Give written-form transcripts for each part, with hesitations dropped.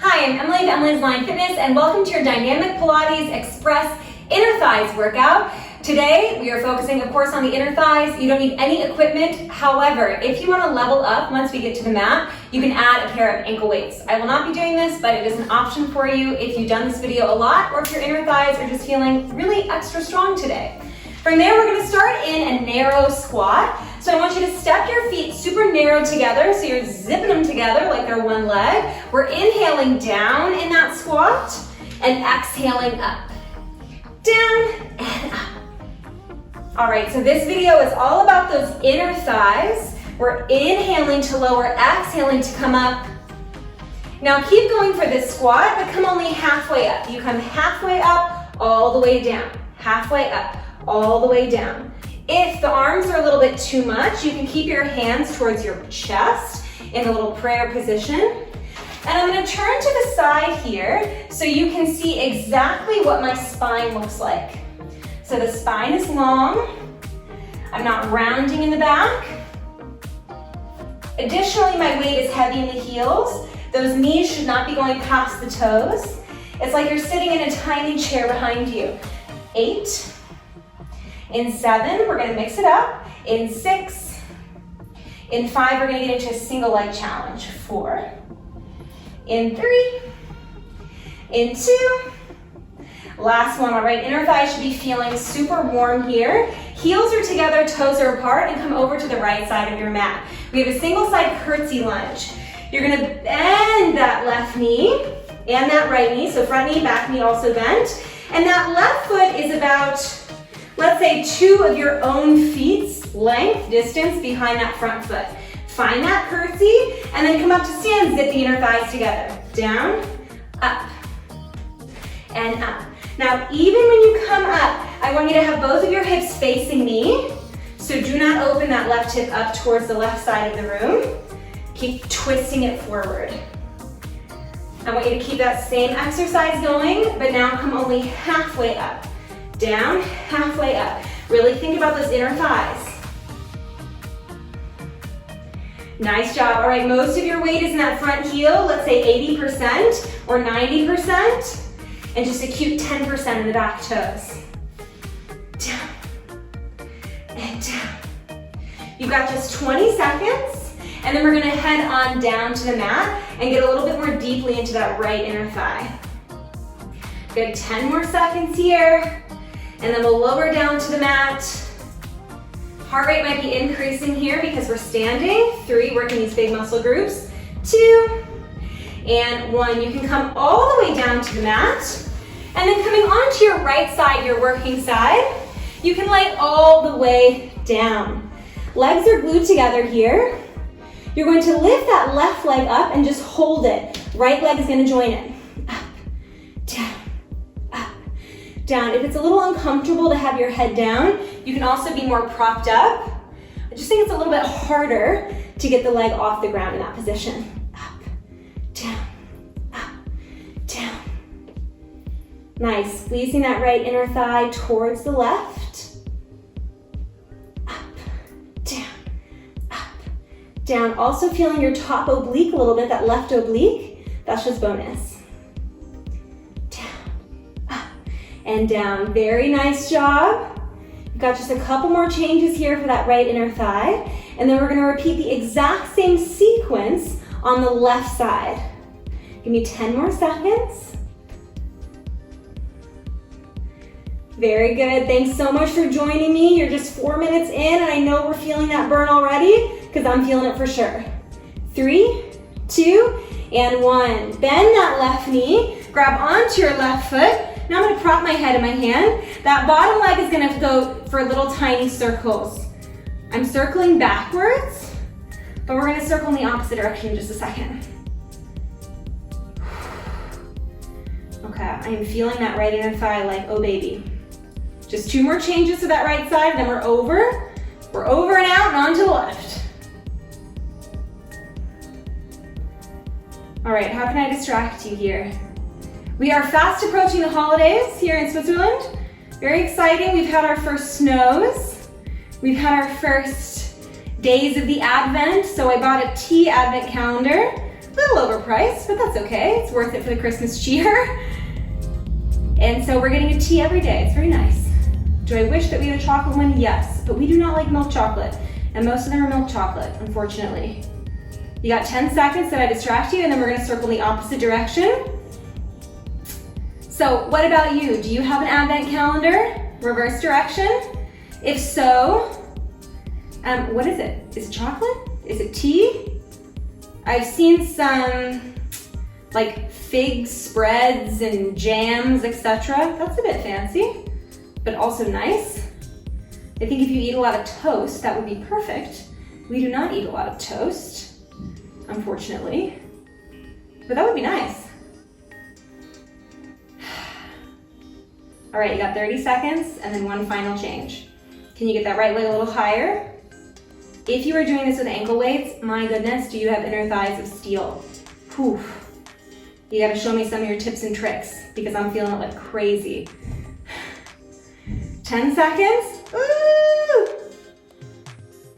Hi, I'm Emily of Emily's Line Fitness, and welcome to your Dynamic Pilates Express Inner Thighs workout. Today, we are focusing, of course, on the inner thighs. You don't need any equipment. However, if you want to level up once we get to the mat, you can add a pair of ankle weights. I will not be doing this, but it is an option for you if you've done this video a lot, or if your inner thighs are just feeling really extra strong today. From there, we're going to start in a narrow squat. So I want you to step your feet super narrow together, so you're zipping them together like they're one leg. We're inhaling down in that squat and exhaling up. Down and up. All right, so this video is all about those inner thighs. We're inhaling to lower, exhaling to come up. Now keep going for this squat, but come only halfway up. You come halfway up, all the way down. Halfway up, all the way down. If the arms are a little bit too much, you can keep your hands towards your chest in a little prayer position. And I'm going to turn to the side here so you can see exactly what my spine looks like. So the spine is long. I'm not rounding in the back. Additionally, my weight is heavy in the heels. Those knees should not be going past the toes. It's like you're sitting in a tiny chair behind you. 8. In 7, we're going to mix it up. In 6. In 5, we're going to get into a single leg challenge. 4. In 3. In 2. Last one, all right, inner thighs should be feeling super warm here. Heels are together, toes are apart, and come over to the right side of your mat. We have a single side curtsy lunge. You're going to bend that left knee and that right knee, so front knee, back knee also bent. And that left foot is about, let's say, 2 of your own feet's length, distance behind that front foot. Find that curtsy, and then come up to stand, zip the inner thighs together. Down, up, and up. Now, even when you come up, I want you to have both of your hips facing me, so do not open that left hip up towards the left side of the room. Keep twisting it forward. I want you to keep that same exercise going, but now come only halfway up. Down, halfway up. Really think about those inner thighs. Nice job. All right, most of your weight is in that front heel. Let's say 80% or 90%. And just a cute 10% in the back toes. Down and down. You've got just 20 seconds, and then we're gonna head on down to the mat and get a little bit more deeply into that right inner thigh. Good, 10 more seconds here, and then we'll lower down to the mat. Heart rate might be increasing here because we're standing. 3, working these big muscle groups. 2, and 1. You can come all the way down to the mat. And then coming onto your right side, your working side, you can lay all the way down. Legs are glued together here. You're going to lift that left leg up and just hold it. Right leg is going to join it. Up, down, up, down. If it's a little uncomfortable to have your head down, you can also be more propped up. I just think it's a little bit harder to get the leg off the ground in that position. Up, down, up, down. Nice, squeezing that right inner thigh towards the left. Up, down, up, down. Also feeling your top oblique a little bit, that left oblique. That's just bonus. Down, up, and down. Very nice job. You've got just a couple more changes here for that right inner thigh. And then we're gonna repeat the exact same sequence on the left side. Give me 10 more seconds. Very good. Thanks so much for joining me. You're just 4 minutes in, and I know we're feeling that burn already because I'm feeling it for sure. 3, 2, and 1. Bend that left knee. Grab onto your left foot. Now I'm going to prop my head in my hand. That bottom leg is going to go for little tiny circles. I'm circling backwards, but we're going to circle in the opposite direction in just a second. Okay, I am feeling that right inner thigh like, oh baby. Just 2 more changes to that right side, then we're over. We're over and out and on to the left. All right, how can I distract you here? We are fast approaching the holidays here in Switzerland. Very exciting. We've had our first snows. We've had our first days of the Advent. So I bought a tea Advent calendar little overpriced, but that's okay. It's worth it for the Christmas cheer. And so we're getting a tea every day. It's very nice. Do I wish that we had a chocolate one? Yes, but we do not like milk chocolate. And most of them are milk chocolate, unfortunately. You got 10 seconds that I distract you, and then we're gonna circle in the opposite direction. So what about you? Do you have an advent calendar? Reverse direction? If so, what is it? Is it chocolate? Is it tea? I've seen some like fig spreads and jams, etc. That's a bit fancy, but also nice. I think if you eat a lot of toast, that would be perfect. We do not eat a lot of toast, unfortunately, but that would be nice. All right, you got 30 seconds and then one final change. Can you get that right leg a little higher? If you are doing this with ankle weights, my goodness, do you have inner thighs of steel? Whew. You gotta show me some of your tips and tricks because I'm feeling it like crazy. 10 seconds. Ooh.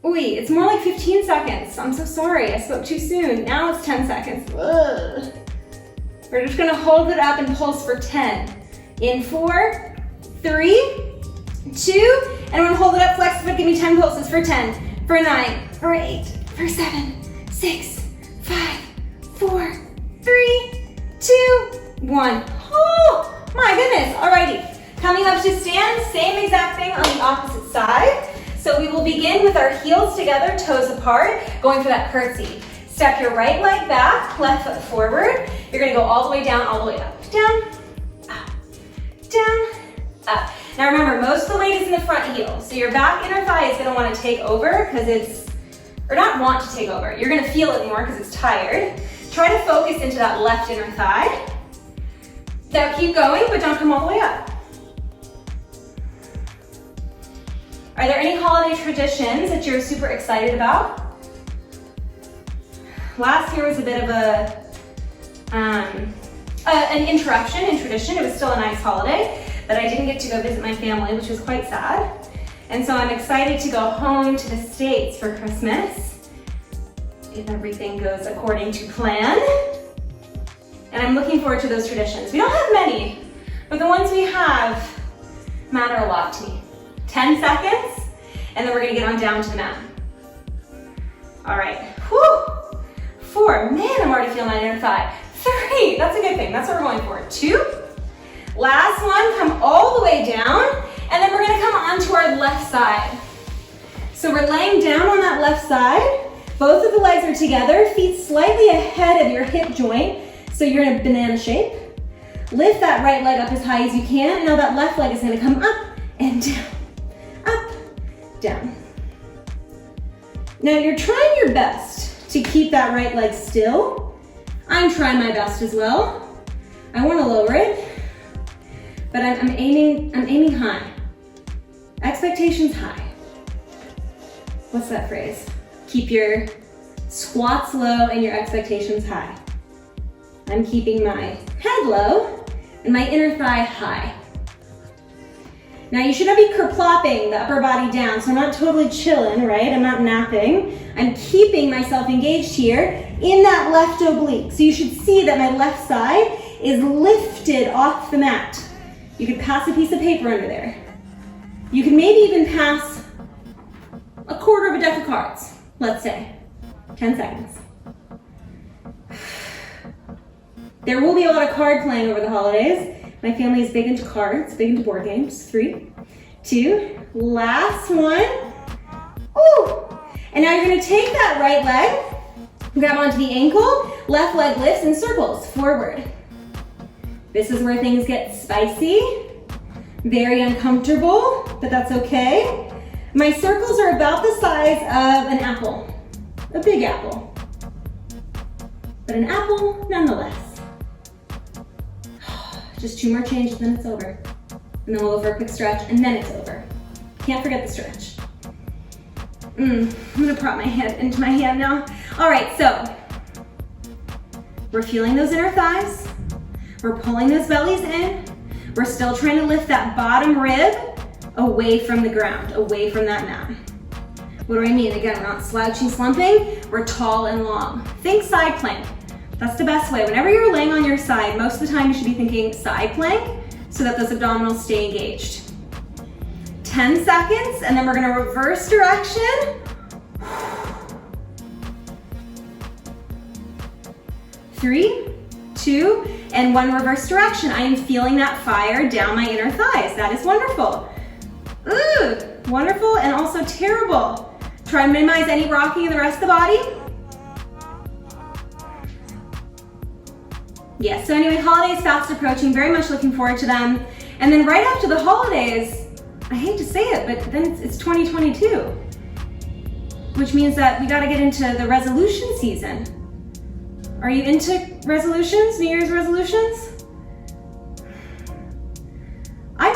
Wait, it's more like 15 seconds. I'm so sorry, I spoke too soon. Now it's 10 seconds. Ugh. We're just gonna hold it up and pulse for 10. In 4, 3, 2, and we're gonna hold it up, flex it, give me 10 pulses for 10, for 9, for 8, for 7, 6, 5, 4, 3, 2, 1. Oh my goodness, alrighty. Coming up to stand, same exact thing on the opposite side. So we will begin with our heels together, toes apart, going for that curtsy. Step your right leg back, left foot forward. You're gonna go all the way down, all the way up. Down, up, down, up. Now remember, most of the weight is in the front heel. So your back inner thigh is gonna wanna take over because it's, or not want to take over. You're gonna feel it more because it's tired. Try to focus into that left inner thigh. Now keep going, but don't come all the way up. Are there any holiday traditions that you're super excited about? Last year was a bit of an interruption in tradition. It was still a nice holiday, but I didn't get to go visit my family, which was quite sad. And so I'm excited to go home to the States for Christmas, if everything goes according to plan. And I'm looking forward to those traditions. We don't have many, but the ones we have matter a lot to me. 10 seconds, and then we're gonna get on down to the mat. All right, whew. 4, man, I'm already feeling my inner thigh. 3, that's a good thing, that's what we're going for. 2, last one, come all the way down, and then we're gonna come onto our left side. So we're laying down on that left side, both of the legs are together, feet slightly ahead of your hip joint, so you're in a banana shape. Lift that right leg up as high as you can, and now that left leg is gonna come up and down. Up, down. Now you're trying your best to keep that right leg still. I'm trying my best as well. I want to lower it, but I'm aiming high. Expectations high. What's that phrase? Keep your squats low and your expectations high. I'm keeping my head low and my inner thigh high. Now you should not be kerplopping the upper body down, so I'm not totally chilling, right? I'm not napping. I'm keeping myself engaged here in that left oblique. So you should see that my left side is lifted off the mat. You could pass a piece of paper under there. You can maybe even pass a quarter of a deck of cards, let's say. 10 seconds. There will be a lot of card playing over the holidays. My family is big into cards, big into board games. 3, 2, last one. Ooh. And now you're gonna take that right leg, grab onto the ankle, left leg lifts and circles forward. This is where things get spicy, very uncomfortable, but that's okay. My circles are about the size of an apple, a big apple, but an apple nonetheless. Just 2 more changes, then it's over. And then we'll go for a quick stretch, and then it's over. Can't forget the stretch. I'm gonna prop my head into my hand now. All right, so we're feeling those inner thighs. We're pulling those bellies in. We're still trying to lift that bottom rib away from the ground, away from that mat. What do I mean? Again, we're not slouching, slumping. We're tall and long. Think side plank. That's the best way. Whenever you're laying on your side, most of the time you should be thinking side plank so that those abdominals stay engaged. 10 seconds, and then we're gonna reverse direction. 3, 2, and 1, reverse direction. I am feeling that fire down my inner thighs. That is wonderful. Ooh, wonderful and also terrible. Try and minimize any rocking in the rest of the body. Yes, so anyway, holidays fast approaching, very much looking forward to them. And then right after the holidays, I hate to say it, but then it's 2022, which means that we gotta get into the resolution season. Are you into resolutions, New Year's resolutions? I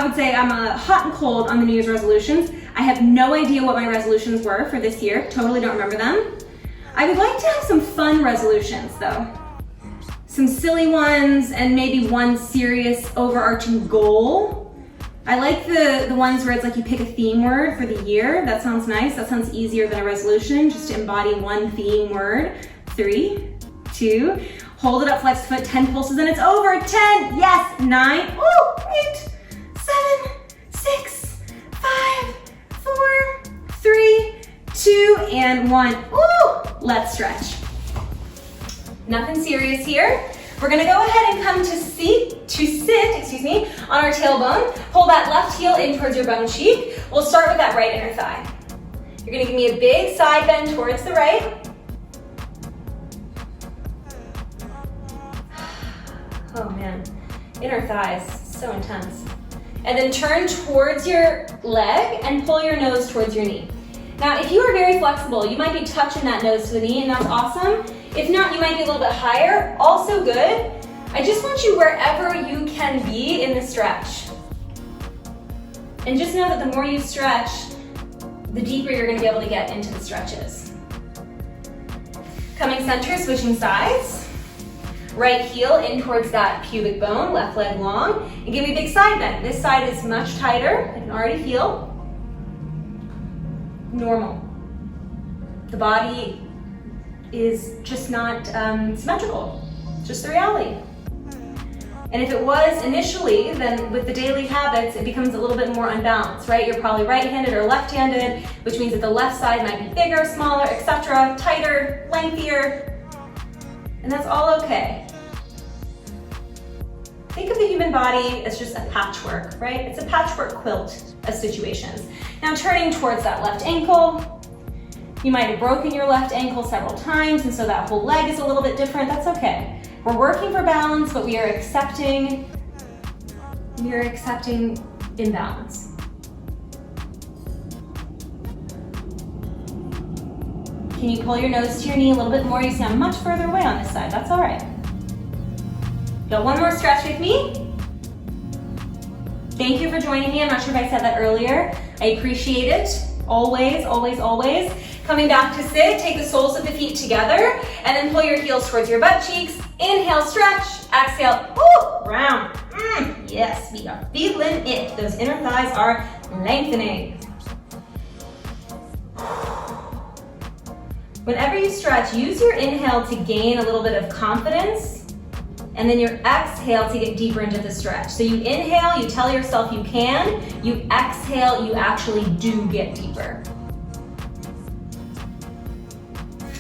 would say I'm hot and cold on the New Year's resolutions. I have no idea what my resolutions were for this year, totally don't remember them. I would like to have some fun resolutions though. Some silly ones and maybe one serious overarching goal. I like the ones where it's like you pick a theme word for the year. That sounds nice. That sounds easier than a resolution, just to embody one theme word. 3, 2, hold it up, flex foot, 10 pulses and it's over. 10, yes, 9, 8, 7, 6, 5, 4, 3, 2, and 1. Ooh, let's stretch. Nothing serious here. We're gonna go ahead and come to sit, on our tailbone. Pull that left heel in towards your bum cheek. We'll start with that right inner thigh. You're gonna give me a big side bend towards the right. Oh man, inner thighs, so intense. And then turn towards your leg and pull your nose towards your knee. Now, if you are very flexible, you might be touching that nose to the knee and that's awesome. If not, you might be a little bit higher, also good. I just want you wherever you can be in the stretch. And just know that the more you stretch, the deeper you're gonna be able to get into the stretches. Coming center, switching sides. Right heel in towards that pubic bone, left leg long, and give me a big side bend. This side is much tighter, I can already feel. Normal. The body is just not symmetrical, it's just the reality. And if it was initially, then with the daily habits, it becomes a little bit more unbalanced, right? You're probably right-handed or left-handed, which means that the left side might be bigger, smaller, etc., tighter, lengthier, and that's all okay. Think of the human body as just a patchwork, right? It's a patchwork quilt of situations. Now turning towards that left ankle. You might have broken your left ankle several times, and so that whole leg is a little bit different. That's okay. We're working for balance, but we are accepting imbalance. Can you pull your nose to your knee a little bit more? You see I'm much further away on this side. That's all right. Got one more stretch with me. Thank you for joining me. I'm not sure if I said that earlier. I appreciate it. Always, always, always. Coming back to sit, take the soles of the feet together, and then pull your heels towards your butt cheeks. Inhale, stretch. Exhale, ooh, round. Yes, we are feeling it. Those inner thighs are lengthening. Whenever you stretch, use your inhale to gain a little bit of confidence, and then your exhale to get deeper into the stretch. So you inhale, you tell yourself you can. You exhale, you actually do get deeper.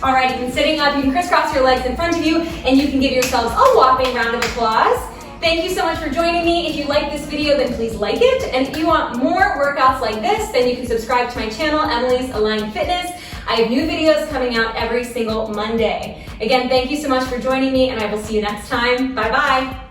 All right, you've been sitting up, you can crisscross your legs in front of you, and you can give yourselves a whopping round of applause. Thank you so much for joining me. If you like this video, then please like it. And if you want more workouts like this, then you can subscribe to my channel, Emily's Aligned Fitness. I have new videos coming out every single Monday. Again, thank you so much for joining me, and I will see you next time. Bye-bye.